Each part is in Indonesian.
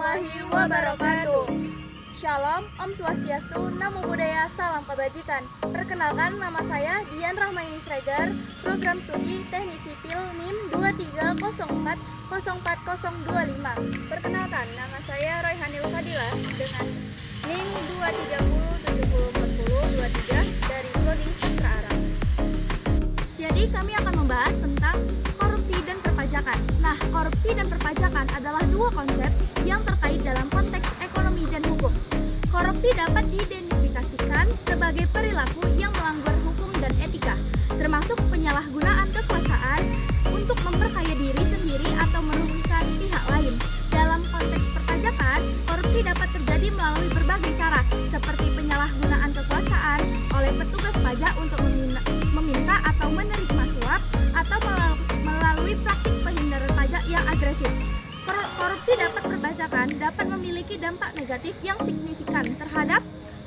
warahmatullahi wabarakatuh. Shalom, Om Swastiastu, Namo Buddhaya, Salam Kebajikan. Perkenalkan, nama saya Dian Rahmaini Sregar, Program Studi Teknik Sipil NIM 2304040025. Perkenalkan, nama saya Royhanil Fadila dengan NIM 230704023 dari Prodi Sastra Arab. Jadi kami akan membahas tentang korupsi dan perpajakan. Nah, korupsi dan perpajakan adalah dua konsep yang terkait dalam konteks ekonomi dan hukum. Korupsi dapat diidentifikasikan sebagai perilaku yang melanggar hukum dan etika, termasuk penyalahgunaan kekuasaan untuk memperkaya diri sendiri atau merugikan pihak lain. Dalam konteks perpajakan, korupsi dapat terjadi melalui berbagai cara, seperti penyalahgunaan kekuasaan oleh petugas pajak untuk meminta atau menerima suap, atau melalui praktik penghindaran pajak yang agresif. Korupsi dapat memiliki dampak negatif yang signifikan terhadap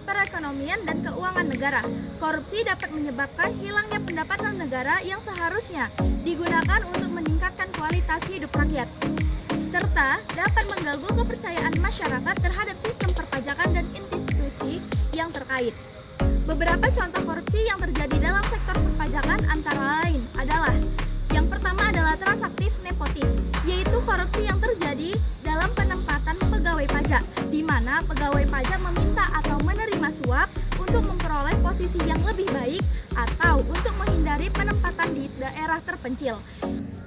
perekonomian dan keuangan negara. Korupsi dapat menyebabkan hilangnya pendapatan negara yang seharusnya digunakan untuk meningkatkan kualitas hidup rakyat, serta dapat mengganggu kepercayaan masyarakat terhadap sistem perpajakan dan institusi yang terkait. Beberapa contoh korupsi yang terjadi dalam sektor perpajakan antara lain adalah: yang pertama adalah transaktif nepotis, yaitu korupsi yang terjadi dalam penempatan pegawai pajak, di mana pegawai pajak meminta atau menerima suap untuk memperoleh posisi yang lebih baik atau untuk menghindari penempatan di daerah terpencil.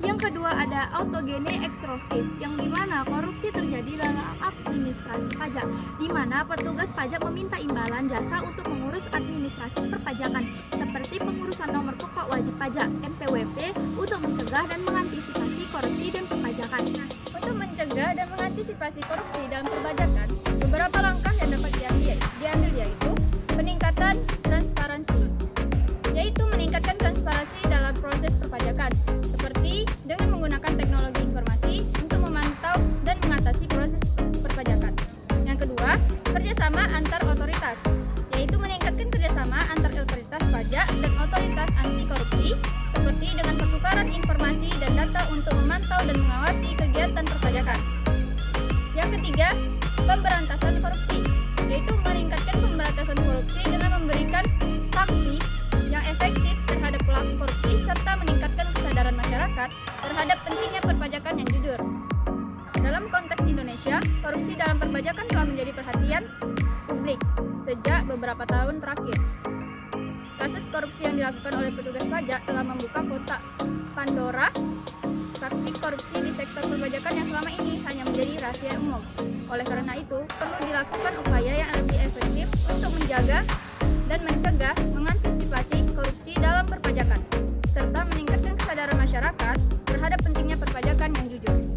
Yang kedua ada autogene ekstrosif, yang dimana korupsi terjadi dalam administrasi pajak, di mana petugas pajak meminta imbalan jasa untuk mengurus administrasi perpajakan, seperti pengurusan nomor pokok wajib pajak (NPWP) untuk mencegah dan mengantisipasi korupsi dan perpajakan. Untuk mencegah dan mengantisipasi korupsi dalam perpajakan, beberapa langkah yang dapat diambil yaitu peningkatan transparansi, yaitu meningkatkan transparansi dalam proses perpajakan, seperti dengan menggunakan teknologi informasi untuk memantau dan mengatasi proses perpajakan. Yang kedua, kerjasama antar otoritas, yaitu meningkatkan kerjasama antar otoritas pajak dan otoritas anti korupsi, seperti dengan pertukaran informasi dan data untuk memantau dan mengawasi kegiatan perpajakan. Yang ketiga, pemberantasan korupsi, yaitu meningkatkan pemberantasan korupsi dengan memberikan sanksi yang efektif terhadap pelaku korupsi serta meningkatkan kesadaran masyarakat terhadap pentingnya perpajakan yang jujur. Dalam konteks Indonesia, korupsi dalam perpajakan telah menjadi perhatian publik sejak beberapa tahun terakhir. Kasus korupsi yang dilakukan oleh petugas pajak telah membuka kotak Pandora praktik korupsi di sektor perpajakan yang selama ini hanya menjadi rahasia umum. Oleh karena itu, perlu dilakukan upaya yang lebih efektif untuk menjaga dan mencegah mengantisipasi korupsi dalam perpajakan, serta meningkatkan kesadaran masyarakat terhadap pentingnya perpajakan yang jujur.